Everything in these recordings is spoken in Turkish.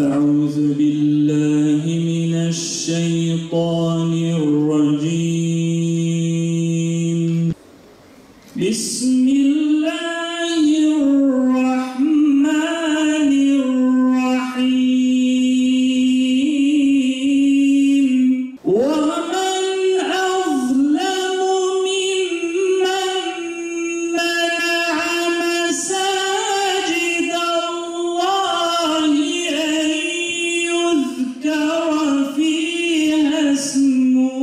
أعوذ بالله من الشيطان الرجيم. بسم الله الرحمن الرحيم. ومن أظلم ممن منع مساجد الله أن يذكر فيها اسمه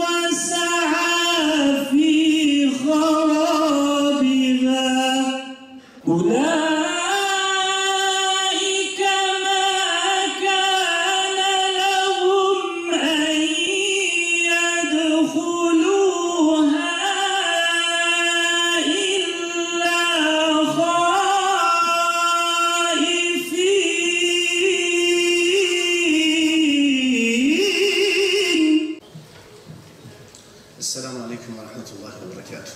وسعى في خرابها أولئك ما كان لهم أن يدخلوها إلا خائفين. Esselamu Aleyküm ve Rahmetullahi ve Berekatuhu.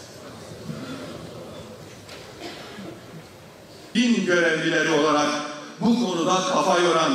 Din görevlileri olarak bu konuda kafa yoran,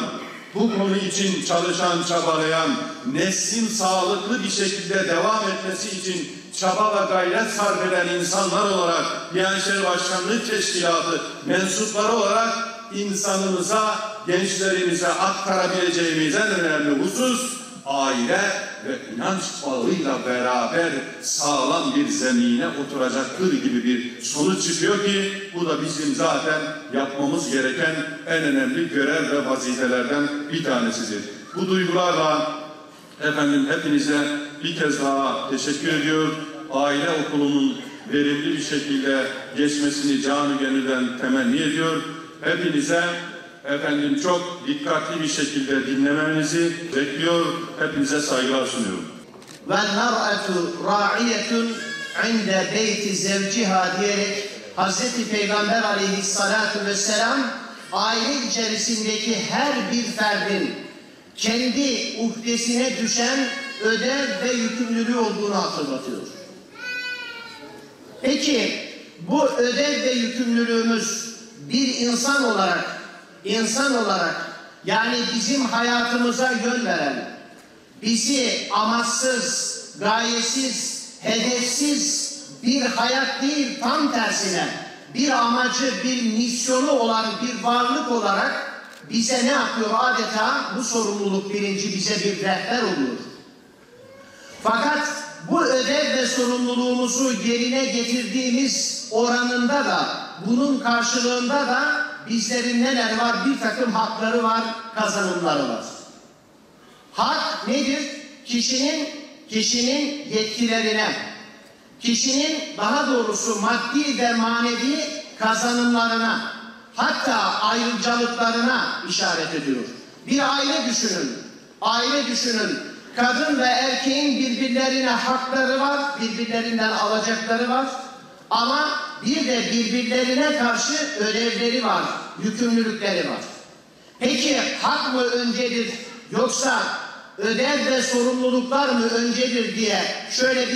bu konu için çalışan, çabalayan, neslin sağlıklı bir şekilde devam etmesi için çaba ve gayret sarf eden insanlar olarak, Diyanet İşleri Başkanlığı Teşkilatı mensupları olarak insanımıza, gençlerimize aktarabileceğimiz en önemli husus, aile ve inanç bağıyla beraber sağlam bir zemine oturacaktır gibi bir sonuç çıkıyor ki bu da bizim zaten yapmamız gereken en önemli görev ve vazifelerden bir tanesidir. Bu duygularla hepinize bir kez daha teşekkür ediyor. Aile okulunun verimli bir şekilde geçmesini canı gönülden temenni ediyor. Hepinize çok dikkatli bir şekilde dinlemenizi bekliyor. Hepinize saygılar sunuyorum. Ve'l-mer'atu ra'iyetun 'inde beyti zevciha diyerek Hazreti Peygamber aleyhissalatu vesselam aile içerisindeki her bir ferdin kendi uhdesine düşen ödev ve yükümlülüğü olduğunu hatırlatıyor. Peki bu ödev ve yükümlülüğümüz bir insan olarak yani bizim hayatımıza yön veren, bizi amaçsız, gayesiz, hedefsiz bir hayat değil, tam tersine bir amacı, bir misyonu olan bir varlık olarak bize ne yapıyor? Adeta bu sorumluluk bilinci bize bir rehber oluyor. Fakat bu ödev ve sorumluluğumuzu yerine getirdiğimiz oranında da, bunun karşılığında da bizlerin neler var? Bir takım hakları var, kazanımları var. Hak nedir? Kişinin yetkilerine, kişinin daha doğrusu maddi ve manevi kazanımlarına, hatta ayrıcalıklarına işaret ediyor. Bir aile düşünün. Kadın ve erkeğin birbirlerine hakları var, birbirlerinden alacakları var. Ama bir de birbirlerine karşı ödevleri var, yükümlülükleri var. Peki hak mı öncedir yoksa ödev ve sorumluluklar mı öncedir diye şöyle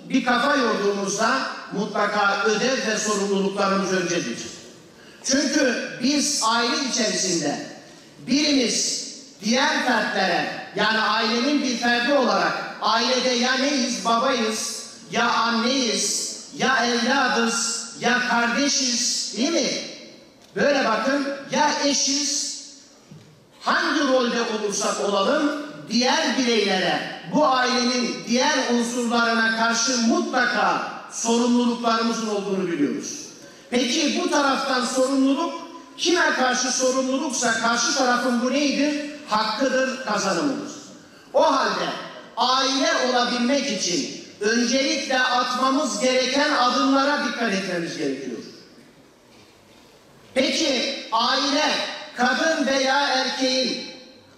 bir kafa yorduğumuzda mutlaka ödev ve sorumluluklarımız öncedir. Çünkü biz aile içerisinde birimiz diğer fertlere, yani ailenin bir ferdi olarak ailede ya neyiz, babayız, ya anneyiz, ya evladız, ya kardeşiz, değil mi? Böyle bakın, ya eşiz, hangi rolde olursak olalım, diğer bireylere, bu ailenin diğer unsurlarına karşı mutlaka sorumluluklarımızın olduğunu biliyoruz. Peki bu taraftan sorumluluk, kime karşı sorumluluksa karşı tarafın bu neydir? Hakkıdır, kazanımıdır. O halde aile olabilmek için öncelikle atmamız gereken adımlara dikkat etmemiz gerekiyor. Peki aile, kadın veya erkeğin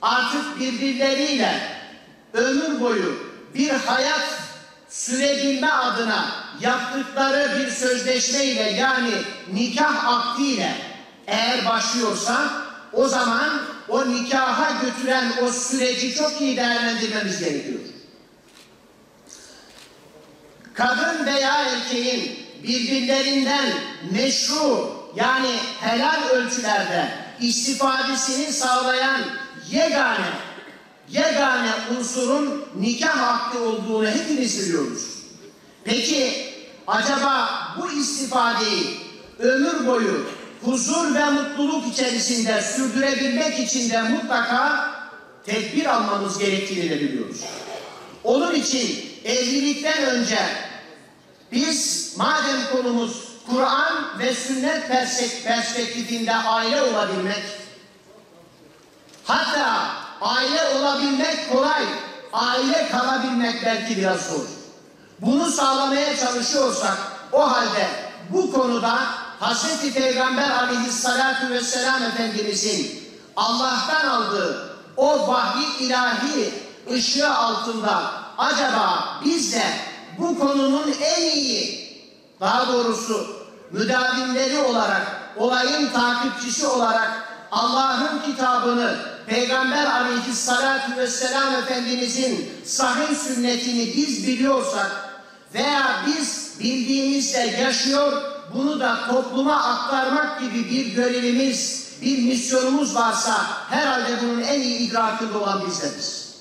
artık birbirleriyle ömür boyu bir hayat sürebilme adına yaptıkları bir sözleşmeyle, yani nikah akdiyle eğer başlıyorsa, o zaman o nikaha götüren o süreci çok iyi değerlendirmemiz gerekiyor. Kadın veya erkeğin birbirlerinden meşru, yani helal ölçülerde istifadesini sağlayan yegane unsurun nikah hakkı olduğunu hepimiz biliyoruz. Peki acaba bu istifadeyi ömür boyu huzur ve mutluluk içerisinde sürdürebilmek için de mutlaka tedbir almamız gerektiğini de biliyoruz. Onun için evlilikten önce biz madem konumuz Kur'an ve sünnet perspektifinde aile olabilmek, hatta aile olabilmek kolay, aile kalabilmek belki biraz zor. Bunu sağlamaya çalışıyorsak o halde bu konuda Hz. Peygamber aleyhissalatu vesselam Efendimizin Allah'tan aldığı o vahiy ilahi ışığı altında acaba biz de bu konunun en iyi, daha doğrusu müdavimleri olarak, olayın takipçisi olarak Allah'ın kitabını, Peygamber aleyhissalatu vesselam Efendimizin sahih sünnetini biz biliyorsak veya biz bildiğimizde yaşıyor, bunu da topluma aktarmak gibi bir görevimiz, bir misyonumuz varsa herhalde bunun en iyi idrakında olan bizleriz.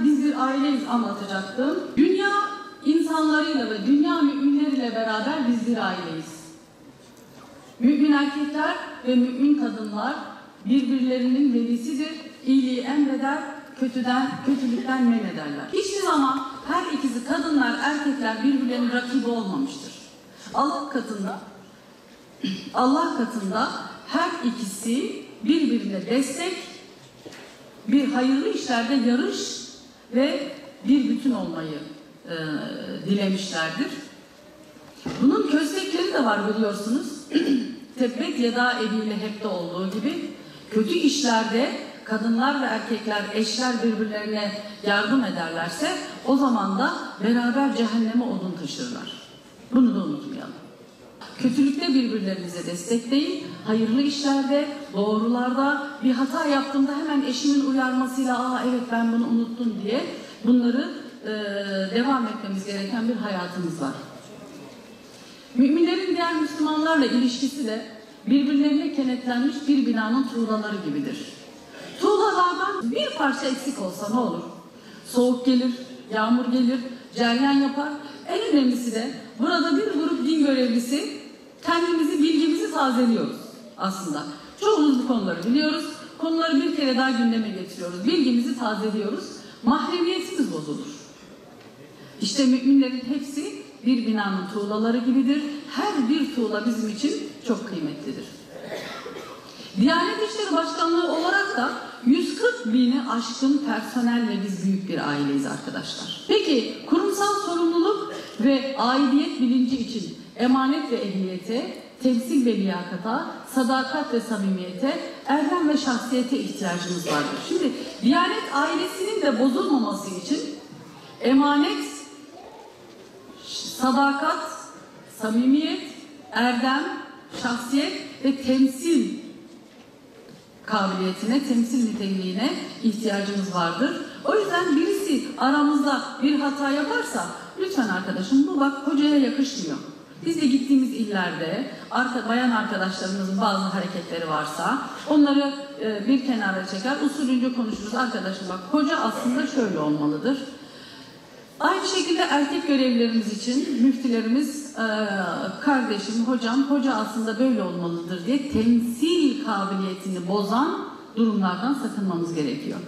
Biz bir aileyiz anlatacaktım. Dünya insanlarıyla ve dünya müminleriyle beraber biz bir aileyiz. Mümin erkekler ve mümin kadınlar birbirlerinin velisidir. İyiliği emreder, kötülükten men ederler. Hiçbir zaman her ikisi kadınlar, erkekler birbirlerinin rakibi olmamıştır. Allah katında her ikisi birbirine destek, bir hayırlı işlerde yarış ve bir bütün olmayı dilemişlerdir. Bunun köstekleri de var biliyorsunuz. Tebbet yeda Ebi Leheb'de olduğu gibi kötü işlerde kadınlar ve erkekler, eşler birbirlerine yardım ederlerse o zaman da beraber cehenneme odun taşırlar. Bunu da unutmayalım. Kötülükte birbirlerinize destekleyin, hayırlı işlerde, doğrularda, bir hata yaptığımda hemen eşimin uyarmasıyla evet ben bunu unuttum diye bunları devam etmemiz gereken bir hayatımız var. Müminlerin diğer Müslümanlarla ilişkisi de birbirlerine kenetlenmiş bir binanın tuğlaları gibidir. Tuğlalardan bir parça eksik olsa ne olur? Soğuk gelir, yağmur gelir, cereyan yapar. En önemlisi de burada bir grup din görevlisi kendimizi, bilgimizi tazeliyoruz aslında. Çoğumuz bu konuları biliyoruz. Konuları bir kere daha gündeme getiriyoruz. Bilgimizi tazeliyoruz. Mahremiyetimiz bozulur. İşte müminlerin hepsi bir binanın tuğlaları gibidir. Her bir tuğla bizim için çok kıymetlidir. Diyanet İşleri Başkanlığı olarak da 140 bini aşkın personel ve biz büyük bir aileyiz arkadaşlar. Peki kurumsal sorumluluk ve aidiyet bilinci için emanet ve ehliyete, temsil ve liyakata, sadakat ve samimiyete, erdem ve şahsiyete ihtiyacımız vardır. Şimdi Diyanet ailesinin de bozulmaması için emanet, sadakat, samimiyet, erdem, şahsiyet ve temsil kabiliyetine, temsil niteliğine ihtiyacımız vardır. O yüzden birisi aramızda bir hata yaparsa lütfen arkadaşım bu bak hocaya yakışmıyor. Biz de gittiğimiz illerde bayan arkadaşlarımızın bazı hareketleri varsa onları bir kenara çeker, usulünce konuşuruz. Arkadaşım bak hoca aslında şöyle olmalıdır. Aynı şekilde erkek görevlilerimiz için müftilerimiz kardeşim, hocam, hoca aslında böyle olmalıdır diye temsil kabiliyetini bozan durumlardan sakınmamız gerekiyor.